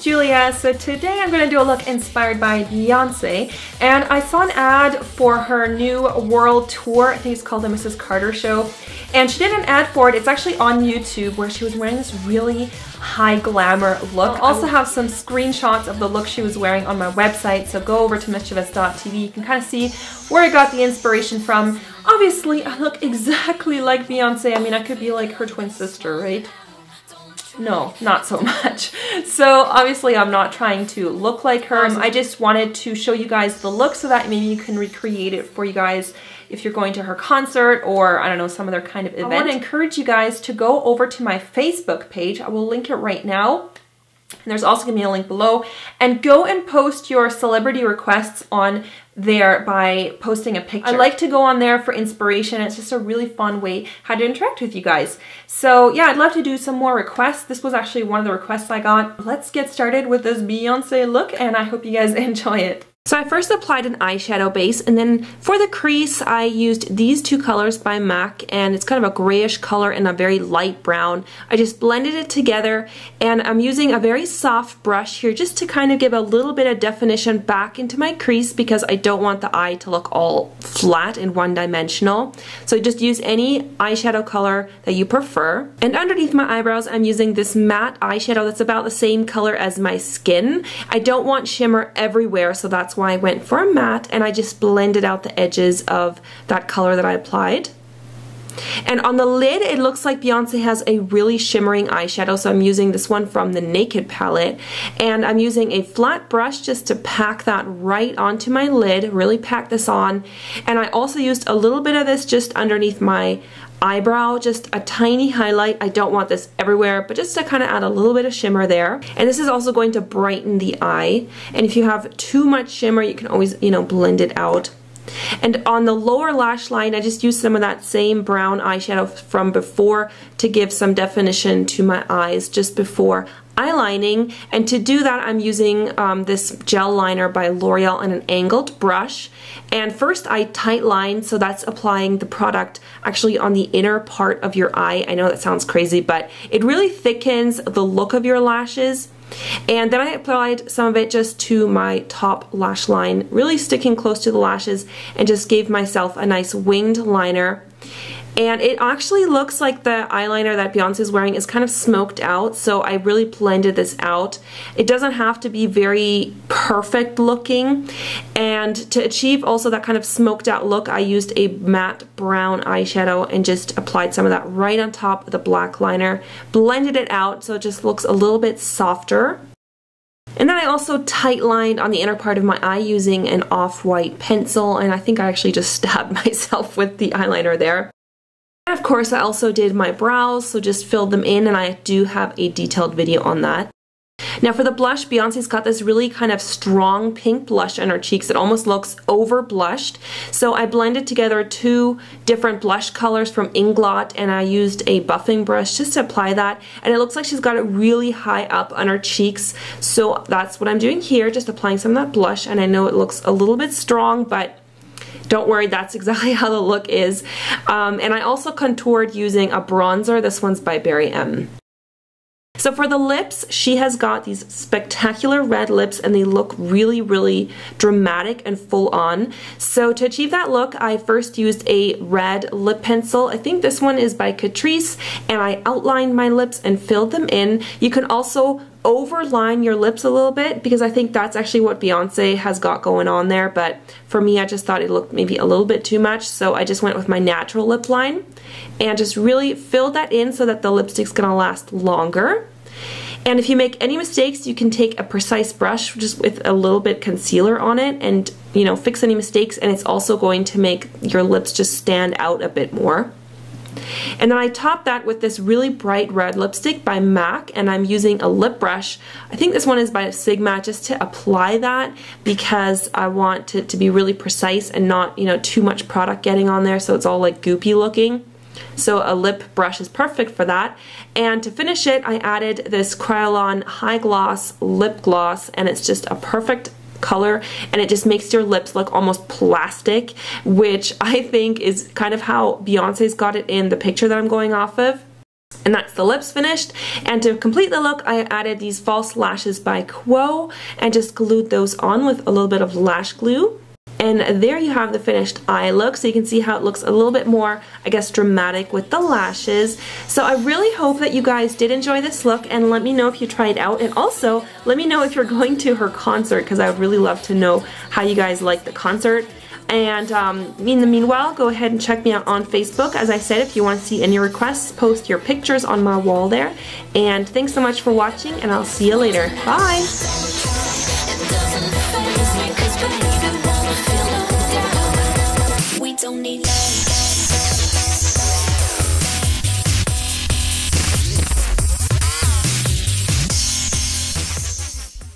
Julia. So today I'm going to do a look inspired by Beyonce, and I saw an ad for her new world tour. I think it's called the Mrs. Carter Show, and she did an ad for it. It's actually on YouTube where she was wearing this really high glamour look. I also have some screenshots of the look she was wearing on my website, so go over to mischievous.tv. You can kind of see where I got the inspiration from. Obviously, I look exactly like Beyonce. I mean, I could be like her twin sister, right? No, not so much. So obviously I'm not trying to look like her. I just wanted to show you guys the look so that maybe you can recreate it for you guys if you're going to her concert or, I don't know, some other kind of event. I want to encourage you guys to go over to my Facebook page. I will link it right now. And there's also going to be a link below. And go and post your celebrity requests on there by posting a picture. I like to go on there for inspiration. It's just a really fun way how to interact with you guys. So yeah, I'd love to do some more requests. This was actually one of the requests I got. Let's get started with this Beyonce look, and I hope you guys enjoy it. So I first applied an eyeshadow base, and then for the crease I used these two colors by MAC, and it's kind of a grayish color and a very light brown. I just blended it together, and I'm using a very soft brush here just to kind of give a little bit of definition back into my crease because I don't want the eye to look all flat and one-dimensional. So just use any eyeshadow color that you prefer. And underneath my eyebrows I'm using this matte eyeshadow that's about the same color as my skin. I don't want shimmer everywhere, so that's why I went for a matte, and I just blended out the edges of that color that I applied. And on the lid it looks like Beyonce has a really shimmering eyeshadow, so I'm using this one from the Naked palette, and I'm using a flat brush just to pack that right onto my lid, really pack this on. And I also used a little bit of this just underneath my eyebrow, just a tiny highlight. I don't want this everywhere, but just to kind of add a little bit of shimmer there. And this is also going to brighten the eye, and if you have too much shimmer you can always, you know, blend it out. And on the lower lash line I just used some of that same brown eyeshadow from before to give some definition to my eyes just before eyelining. And to do that I'm using this gel liner by L'Oreal and an angled brush. And first I tight line, so that's applying the product actually on the inner part of your eye. I know that sounds crazy, but it really thickens the look of your lashes. And then I applied some of it just to my top lash line, really sticking close to the lashes, and just gave myself a nice winged liner. And it actually looks like the eyeliner that Beyonce is wearing is kind of smoked out, so I really blended this out. It doesn't have to be very perfect looking, and to achieve also that kind of smoked out look I used a matte brown eyeshadow and just applied some of that right on top of the black liner, blended it out so it just looks a little bit softer. And then I also tight lined on the inner part of my eye using an off-white pencil, and I think I actually just stabbed myself with the eyeliner there. And of course I also did my brows, so just filled them in, and I do have a detailed video on that. Now for the blush, Beyonce's got this really kind of strong pink blush on her cheeks. It almost looks over blushed. So I blended together two different blush colors from Inglot, and I used a buffing brush just to apply that. And it looks like she's got it really high up on her cheeks. So that's what I'm doing here, just applying some of that blush. And I know it looks a little bit strong, but don't worry, that's exactly how the look is. And I also contoured using a bronzer. This one's by Barry M. So for the lips, she has got these spectacular red lips, and they look really, really dramatic and full on. So to achieve that look, I first used a red lip pencil. I think this one is by Catrice, and I outlined my lips and filled them in. You can also overline your lips a little bit because I think that's actually what Beyonce has got going on there, but for me I just thought it looked maybe a little bit too much, so I just went with my natural lip line and just really filled that in so that the lipstick's gonna last longer. And if you make any mistakes, you can take a precise brush just with a little bit concealer on it and, you know, fix any mistakes, and it's also going to make your lips just stand out a bit more. And then I topped that with this really bright red lipstick by MAC, and I'm using a lip brush. I think this one is by Sigma, just to apply that because I want it to be really precise and not, you know, too much product getting on there so it's all like goopy looking. So a lip brush is perfect for that. And to finish it, I added this Kryolan High Gloss lip gloss, and it's just a perfect color, and it just makes your lips look almost plastic, which I think is kind of how Beyonce's got it in the picture that I'm going off of. And that's the lips finished. And to complete the look, I added these false lashes by Quo and just glued those on with a little bit of lash glue. And there you have the finished eye look. So you can see how it looks a little bit more, I guess, dramatic with the lashes. So I really hope that you guys did enjoy this look, and let me know if you tried it out. And also, let me know if you're going to her concert, because I would really love to know how you guys liked the concert. And in the meanwhile, go ahead and check me out on Facebook. As I said, if you want to see any requests, post your pictures on my wall there. And thanks so much for watching, and I'll see you later. Bye! Don't need love.